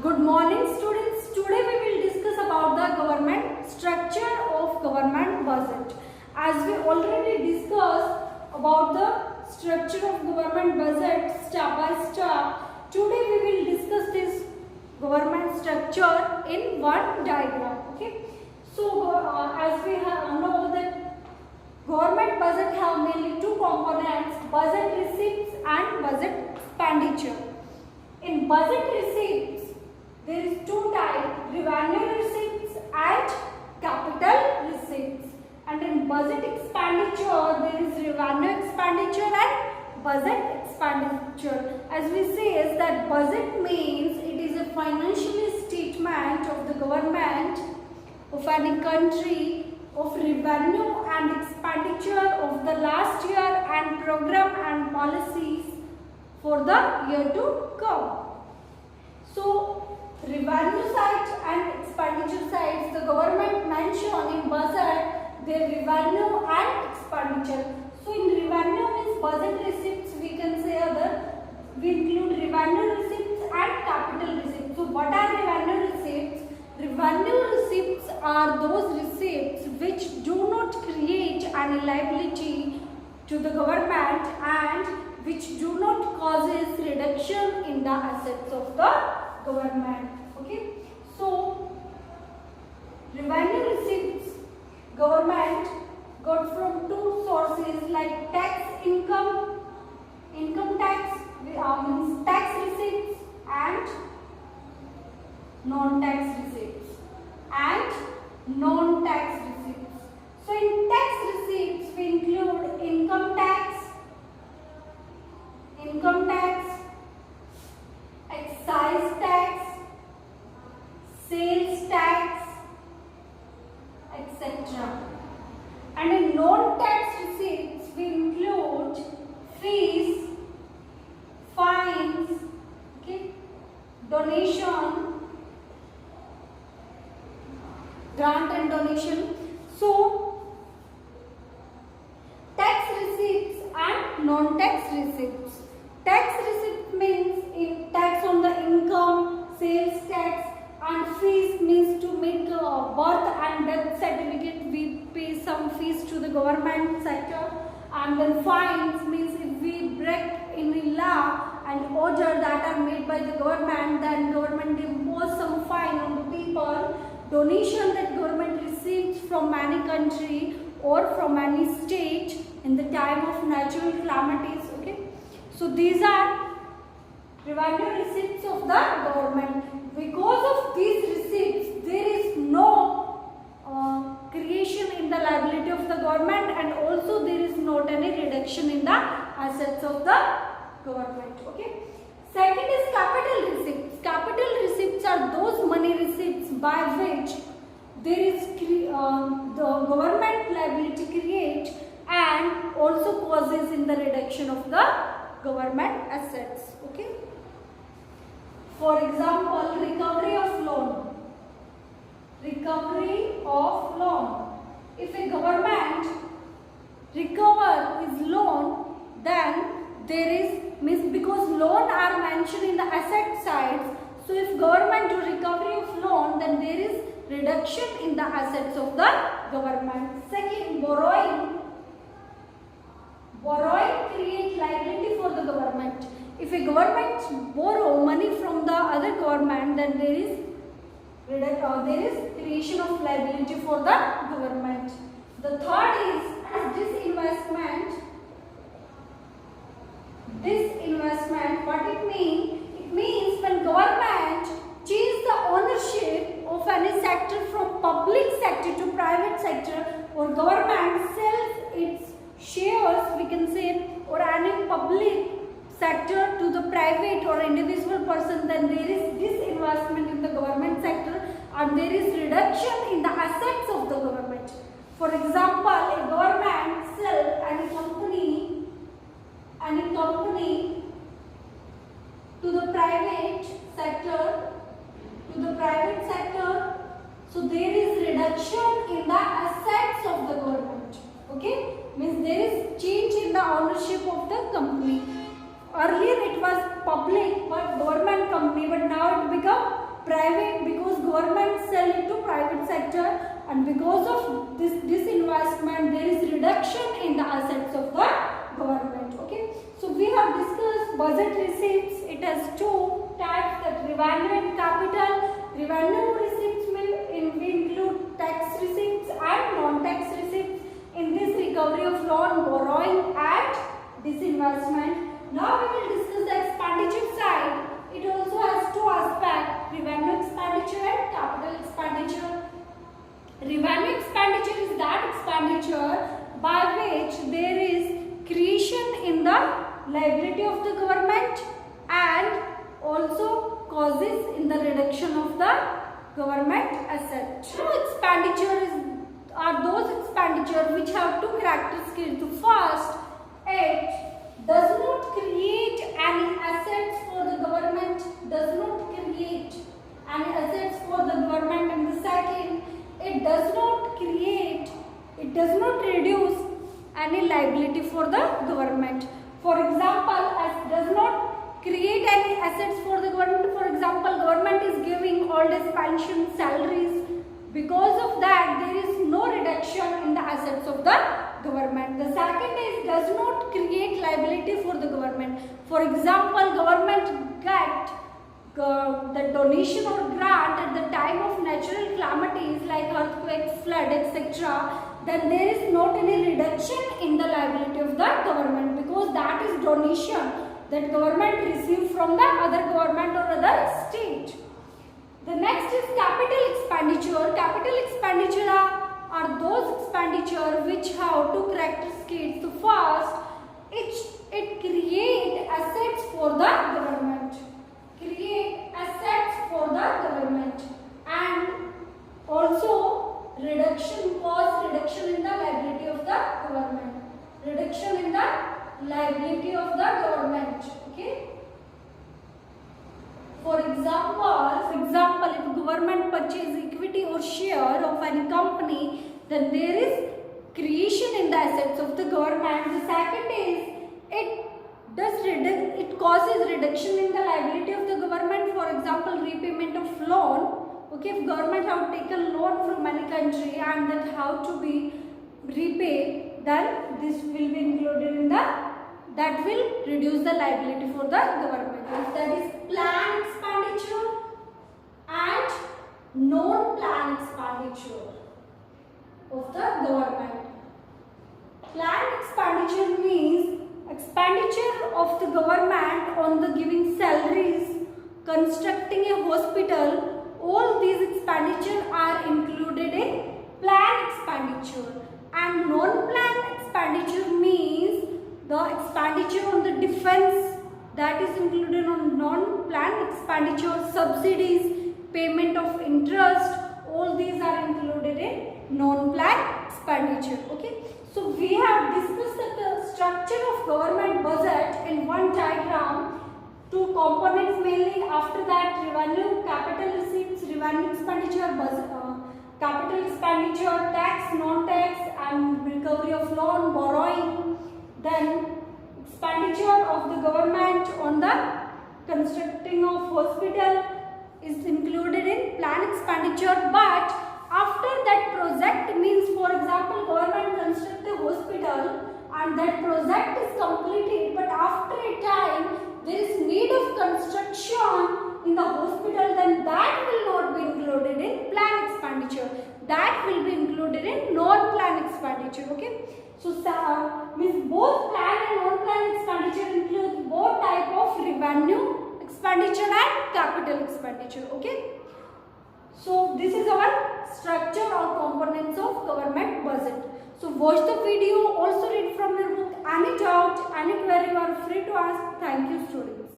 Good morning students. Today we will discuss about the government structure of government budget. As we already discussed about the structure of government budget step by step, today we will discuss this government structure in one diagram. Okay. So as we know that government budget have mainly two components: budget receipts and budget expenditure. In budget receipts, there is two types: revenue receipts and capital receipts. And in budget expenditure, there is revenue expenditure and budget expenditure. As we say, is that budget means it is a financial statement of the government of any country of revenue and expenditure of the last year and program and policies for the year to come. So, revenue side and expenditure sides, the government mention in budget their revenue and expenditure. So, in revenue means budget receipts, we can say we include revenue receipts and capital receipts. So, what are revenue receipts? Revenue receipts are those receipts which do not create any liability to the government and which do not causes reduction in the assets of the government. Okay. So, revenue receipts government got from two sources like tax income tax means tax receipts and non-tax receipts and non-tax receipts. So, in tax receipts we include income tax, excise tax, sales tax, etc. And in non-tax receipts we include fees, fines, okay, donation, grant and donation. So, tax receipts and non-tax receipts. Tax receipt means in tax on the income, sales tax, and fees means to make birth and death certificate. We pay some fees to the government sector. And then fines means if we break any law and order that are made by the government, then government impose some fine on the people. Donation that government receives from any country or from any state in the time of natural calamities. Okay. So these are revenue receipts of the government. Because of these receipts, there is no creation in the liability of the government, and also there is not any reduction in the assets of the government. Okay. Second is capital receipts. Capital receipts are those money receipts by which there is the government liability create and also causes in the reduction of the government assets. Okay. For example, recovery of loan. Recovery of loan. If a government recover his loan, then there is means because loan are mentioned in the asset sides. So if government do recovery of loan, then there is reduction in the assets of the government. Second, borrowing. Borrowing create liability for the government. If a government borrow money from the other government, then there is creation of liability for the government. The third is disinvestment. Disinvestment, what it means? It means when government change the ownership of any sector from public sector to private sector, or government sells its shares, we can say, or any public sector to the private or individual person, then there is disinvestment in the government sector and there is reduction in the assets of the government. For example, a government sell any company to the private sector, so there is reduction in the assets of the government. Okay, means there is change in the ownership of the company. Earlier it was public but government company, but now it become sell to private sector, and because of this disinvestment there is reduction in the assets of the government. Okay, so we have discussed budget receipts. It has two types, that revenue and capital. Revenue receipts will include tax receipts and non-tax receipts. In this, recovery of loan, borrowing and disinvestment. Now we will discuss the expenditure side. It also has two aspects, revenue expenditure and capital expenditure. Revenue expenditure is that expenditure by which there is creation in the liability of the government and also causes in the reduction of the government asset. So expenditure are those expenditure which have two characteristics. The first, it does not create any assets for the government, does not create any assets for the government, and the second, it does not create, it does not reduce any liability for the government. For example, as does not create any assets for the government. For example, government is giving old age pension, salaries. Because of that, there is no reduction in the assets of the government. The second is does not create liability for the government. For example, government get the donation or grant at the time of natural calamities like earthquakes, flood, etc. Then there is not any reduction in the liability of the government, because that is donation that government received from the other government or other state. The next is capital expenditure. Capital expenditure are those expenditure which have two characteristics. The first, it create assets for the government. Create assets for the government, and also cause reduction in the liability of the government. Reduction in the liability of the government. Okay. For example, if government purchase equity or share of any company, then there is creation in the assets of the government. The second is it causes reduction in the liability of the government. For example, repayment of loan. Okay, if government have taken loan from any country and that have to be repaid, then this will be included in that will reduce the liability for the government. That is planned expenditure and non-planned expenditure of the government. Planned expenditure means expenditure of the government on the giving salaries, constructing a hospital. All these expenditures are included in planned expenditure. And non-planned expenditure means the expenditure on the defense, that is included on non-planned expenditure. Subsidies, payment of interest, all these are included in non-planned expenditure. Okay, so we have discussed the structure of government budget in one diagram. Two components mainly. After that, revenue, capital receipts, revenue expenditure, budget, capital expenditure, tax, non-tax, and recovery of loan, borrowing. Then expenditure of the government on the constructing of hospital is included in planned expenditure. But after that project, means for example, government construct a hospital and that project is completed, but after a time there is need of construction in the hospital, then that will not be included in planned expenditure. That will be included in non-planned expenditure. Okay, so means both planned and non-planned expenditure include both type of revenue expenditure and capital expenditure. Okay, so this is our structure or components of government budget. So watch the video, also read from your book. Any doubt, any query, you are free to ask. Thank you, students.